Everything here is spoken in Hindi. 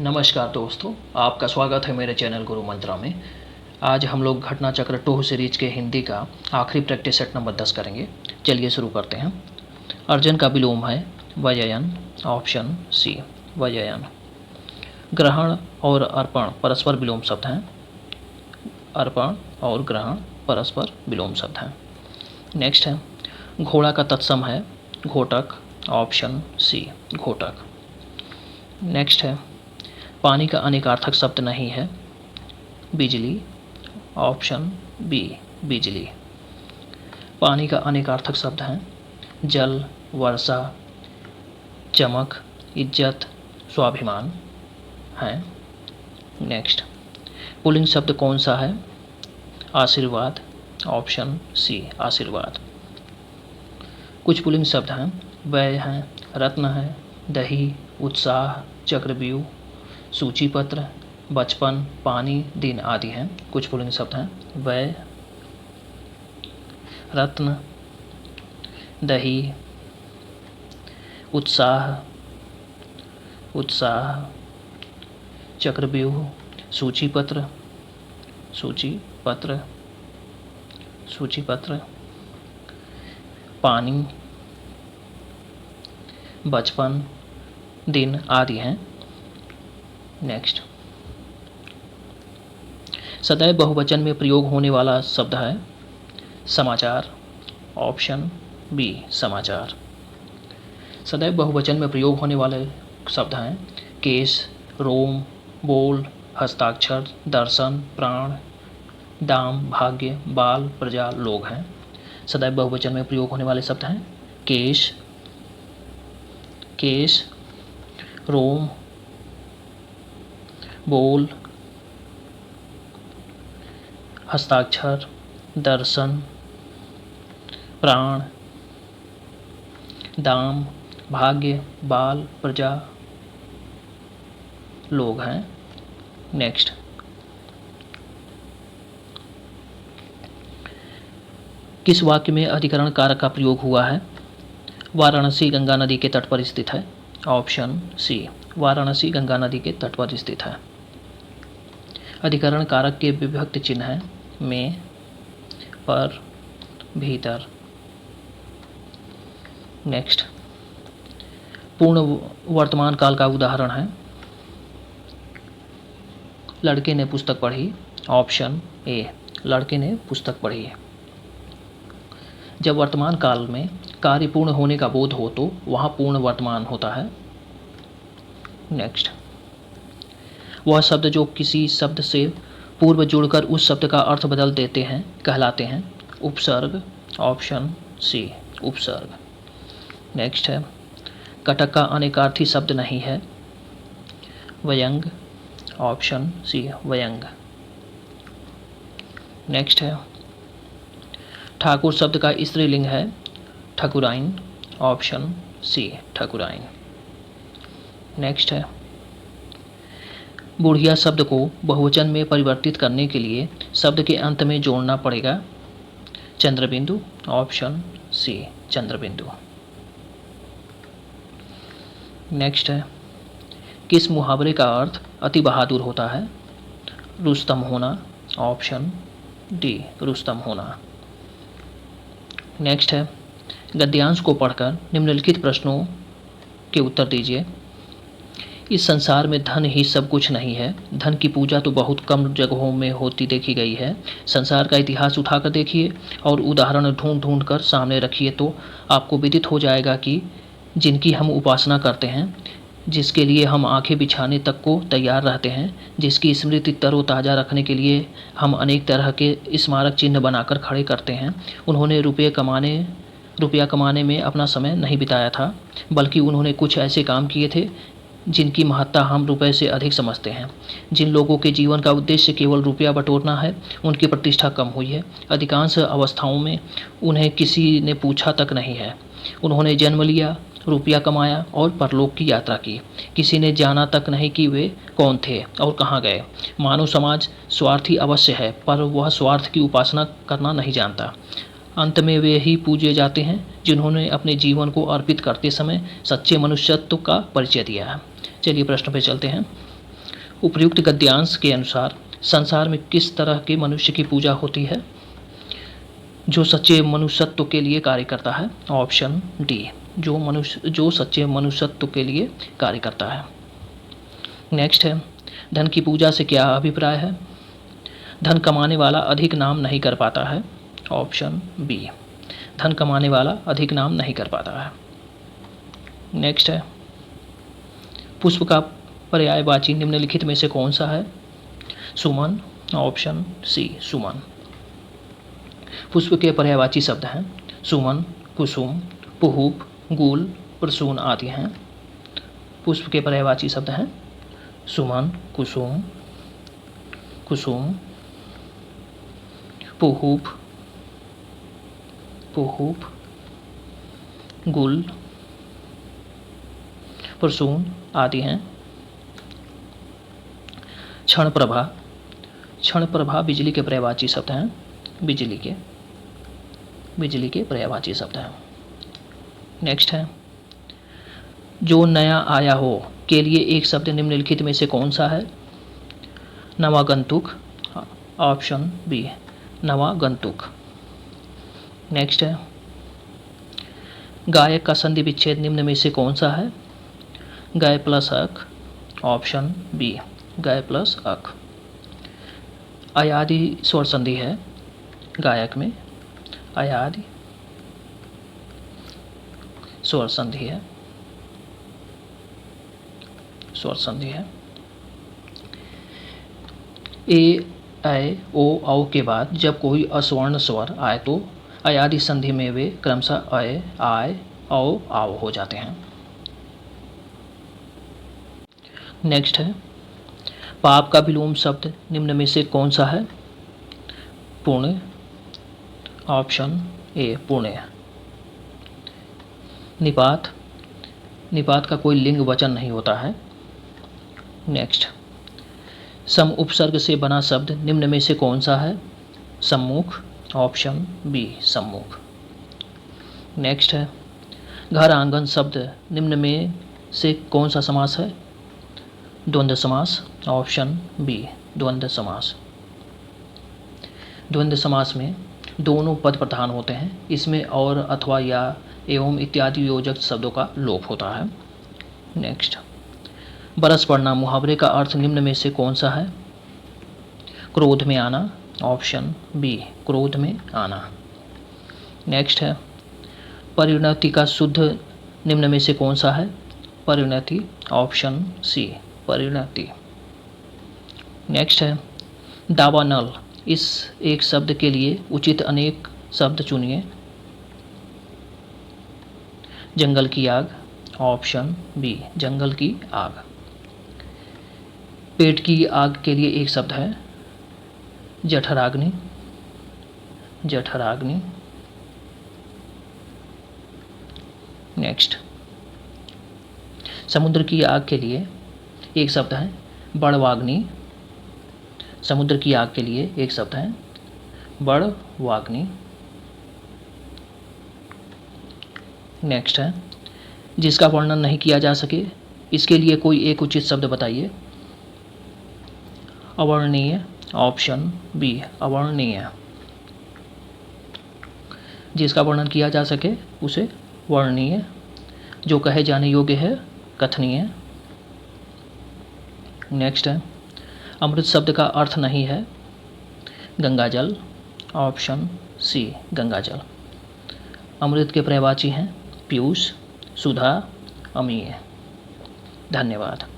नमस्कार दोस्तों, आपका स्वागत है मेरे चैनल गुरु मंत्रा में। आज हम लोग घटना चक्र 2 सीरीज के हिंदी का आखिरी प्रैक्टिस सेट नंबर 10 करेंगे। चलिए शुरू करते हैं। अर्जन का विलोम है वजयन, ऑप्शन सी वजयन। ग्रहण और अर्पण परस्पर विलोम शब्द हैं। अर्पण और ग्रहण परस्पर विलोम शब्द हैं। नेक्स्ट है घोड़ा का तत्सम है घोटक, ऑप्शन सी घोटक। नेक्स्ट है पानी का अनेकार्थक शब्द नहीं है बिजली, ऑप्शन बी बिजली। पानी का अनेकार्थक शब्द हैं जल, वर्षा, चमक, इज्जत, स्वाभिमान हैं। नेक्स्ट पुल्लिंग शब्द कौन सा है? आशीर्वाद, ऑप्शन सी आशीर्वाद। कुछ पुल्लिंग शब्द हैं वय हैं, रत्न है, दही, उत्साह, चक्रव्यूह, सूचीपत्र, बचपन, पानी, दिन आदि हैं। कुछ पुल्लिंग शब्द हैं वय, रत्न, दही, उत्साह, चक्रव्यूह, सूचीपत्र, पानी, बचपन, दिन आदि हैं। नेक्स्ट सदैव बहुवचन में प्रयोग होने वाला शब्द है समाचार, ऑप्शन बी समाचार। सदैव बहुवचन में प्रयोग होने वाले शब्द हैं केश, रोम, बोल, हस्ताक्षर, दर्शन, प्राण, दाम, भाग्य, बाल, प्रजा, लोग हैं। सदैव बहुवचन में प्रयोग होने वाले शब्द हैं केश, रोम, बोल, हस्ताक्षर, दर्शन, प्राण, दाम, भाग्य, बाल, प्रजा, लोग हैं। नेक्स्ट किस वाक्य में अधिकरण कारक का प्रयोग हुआ है? वाराणसी गंगा नदी के तट पर स्थित है, ऑप्शन सी वाराणसी गंगा नदी के तट पर स्थित है। अधिकरण कारक के विभक्त चिन्ह हैं में, पर, भीतर। नेक्स्ट पूर्ण वर्तमान काल का उदाहरण है लड़के ने पुस्तक पढ़ी, ऑप्शन ए लड़के ने पुस्तक पढ़ी। जब वर्तमान काल में कार्य पूर्ण होने का बोध हो तो वहाँ पूर्ण वर्तमान होता है। नेक्स्ट वह शब्द जो किसी शब्द से पूर्व जुड़कर उस शब्द का अर्थ बदल देते हैं कहलाते हैं उपसर्ग, ऑप्शन सी उपसर्ग। नेक्स्ट है कटक का अनेकार्थी शब्द नहीं है व्यंग, ऑप्शन सी व्यंग। नेक्स्ट है ठाकुर शब्द का स्त्रीलिंग है ठकुराइन, ऑप्शन सी ठकुराइन। नेक्स्ट है बुढ़िया शब्द को बहुवचन में परिवर्तित करने के लिए शब्द के अंत में जोड़ना पड़ेगा चंद्रबिंदु, ऑप्शन सी चंद्रबिंदु। नेक्स्ट है किस मुहावरे का अर्थ अति बहादुर होता है? रुस्तम होना, ऑप्शन डी रुस्तम होना। नेक्स्ट है गद्यांश को पढ़कर निम्नलिखित प्रश्नों के उत्तर दीजिए। इस संसार में धन ही सब कुछ नहीं है। धन की पूजा तो बहुत कम जगहों में होती देखी गई है। संसार का इतिहास उठाकर देखिए और उदाहरण ढूंढ ढूंढ कर सामने रखिए तो आपको विदित हो जाएगा कि जिनकी हम उपासना करते हैं, जिसके लिए हम आंखें बिछाने तक को तैयार रहते हैं, जिसकी स्मृति तरोताज़ा रखने के लिए हम अनेक तरह के स्मारक चिन्ह बनाकर खड़े करते हैं, उन्होंने रुपया कमाने में अपना समय नहीं बिताया था, बल्कि उन्होंने कुछ ऐसे काम किए थे जिनकी महत्ता हम रुपए से अधिक समझते हैं। जिन लोगों के जीवन का उद्देश्य केवल रुपया बटोरना है, उनकी प्रतिष्ठा कम हुई है। अधिकांश अवस्थाओं में उन्हें किसी ने पूछा तक नहीं है। उन्होंने जन्म लिया, रुपया कमाया और परलोक की यात्रा की। किसी ने जाना तक नहीं कि वे कौन थे और कहाँ गए। मानव समाज स्वार्थी अवश्य है, पर वह स्वार्थ की उपासना करना नहीं जानता। अंत में वे ही पूजे जाते हैं जिन्होंने अपने जीवन को अर्पित करते समय सच्चे मनुष्यत्व का परिचय दिया है। चलिए प्रश्न पे चलते हैं। उपयुक्त गद्यांश के अनुसार संसार में किस तरह के मनुष्य की पूजा होती है जो सच्चे मनुष्यत्व के लिए कार्य करता है? ऑप्शन डी, जो सच्चे मनुष्यत्व के लिए कार्य करता है। नेक्स्ट है, धन की पूजा से क्या अभिप्राय है? धन कमाने वाला अधिक नाम नहीं कर पाता है। ऑप्शन बी, धन कमाने वाला अधिक नाम नहीं कर पाता है। नेक्स्ट है, पुष्प का पर्यायवाची निम्नलिखित में से कौन सा है? सुमन। ऑप्शन सी, सुमन। पुष्प के पर्यायवाची शब्द हैं सुमन, कुसुम, पुहुप, गुल, प्रसून आदि हैं। पुष्प के पर्यायवाची शब्द हैं सुमन, कुसुम, पुहुप, गुल, प्रसून आदि हैं। क्षण प्रभा बिजली के पर्यायवाची शब्द हैं। बिजली के पर्यायवाची शब्द हैं। नेक्स्ट है, जो नया आया हो के लिए एक शब्द निम्नलिखित में से कौन सा है? नवागंतुक। ऑप्शन बी, नवागंतुक। नेक्स्ट है, गायक का संधि विच्छेद निम्न में से कौन सा है? गाय प्लस अक। ऑप्शन बी, गाय प्लस अक। अयादि स्वर संधि है गायक में, अयादि स्वर संधि है। ए, ऐ, ओ, औ के बाद जब कोई अस्वर्ण स्वर आए तो अयादि संधि में वे क्रमशः अ, आय, औ, आव हो जाते हैं। नेक्स्ट है, पाप का विलोम शब्द निम्न में से कौन सा है? पुण्य। ऑप्शन ए, पुण्य। निपात का कोई लिंग वचन नहीं होता है। नेक्स्ट, सम उपसर्ग से बना शब्द निम्न में से कौन सा है? सम्मुख। ऑप्शन बी, सम्मुख। नेक्स्ट है, घर आंगन शब्द निम्न में से कौन सा समास है? द्वंद्व समास। ऑप्शन बी, द्वंद्व समास। द्वंद्व समास में दोनों पद प्रधान होते हैं। इसमें और, अथवा, या, एवं इत्यादि योजक शब्दों का लोप होता है। नेक्स्ट, बरस पड़ना मुहावरे का अर्थ निम्न में से कौन सा है? क्रोध में आना। ऑप्शन बी, क्रोध में आना। नेक्स्ट है, परिणति का शुद्ध निम्न में से कौन सा है? परिणति। ऑप्शन सी, परिणति। नेक्स्ट है, दावानल। इस एक शब्द के लिए उचित अनेक शब्द चुनिए। जंगल की आग। ऑप्शन बी, जंगल की आग। पेट की आग के लिए एक शब्द है जठराग्नि। नेक्स्ट, समुद्र की आग के लिए एक शब्द है बड़वाग्नि। समुद्र की आग के लिए एक शब्द है बड़वाग्नि। नेक्स्ट है, जिसका वर्णन नहीं किया जा सके इसके लिए कोई एक उचित शब्द बताइए। अवर्णनीय। ऑप्शन बी, अवर्णनीय। जिसका वर्णन किया जा सके उसे वर्णनीय, जो कहे जाने योग्य है कथनीय। नेक्स्ट है, अमृत शब्द का अर्थ नहीं है गंगाजल। ऑप्शन सी, गंगाजल। अमृत के पर्यायवाची हैं पीयूष, सुधा, अमीय। धन्यवाद।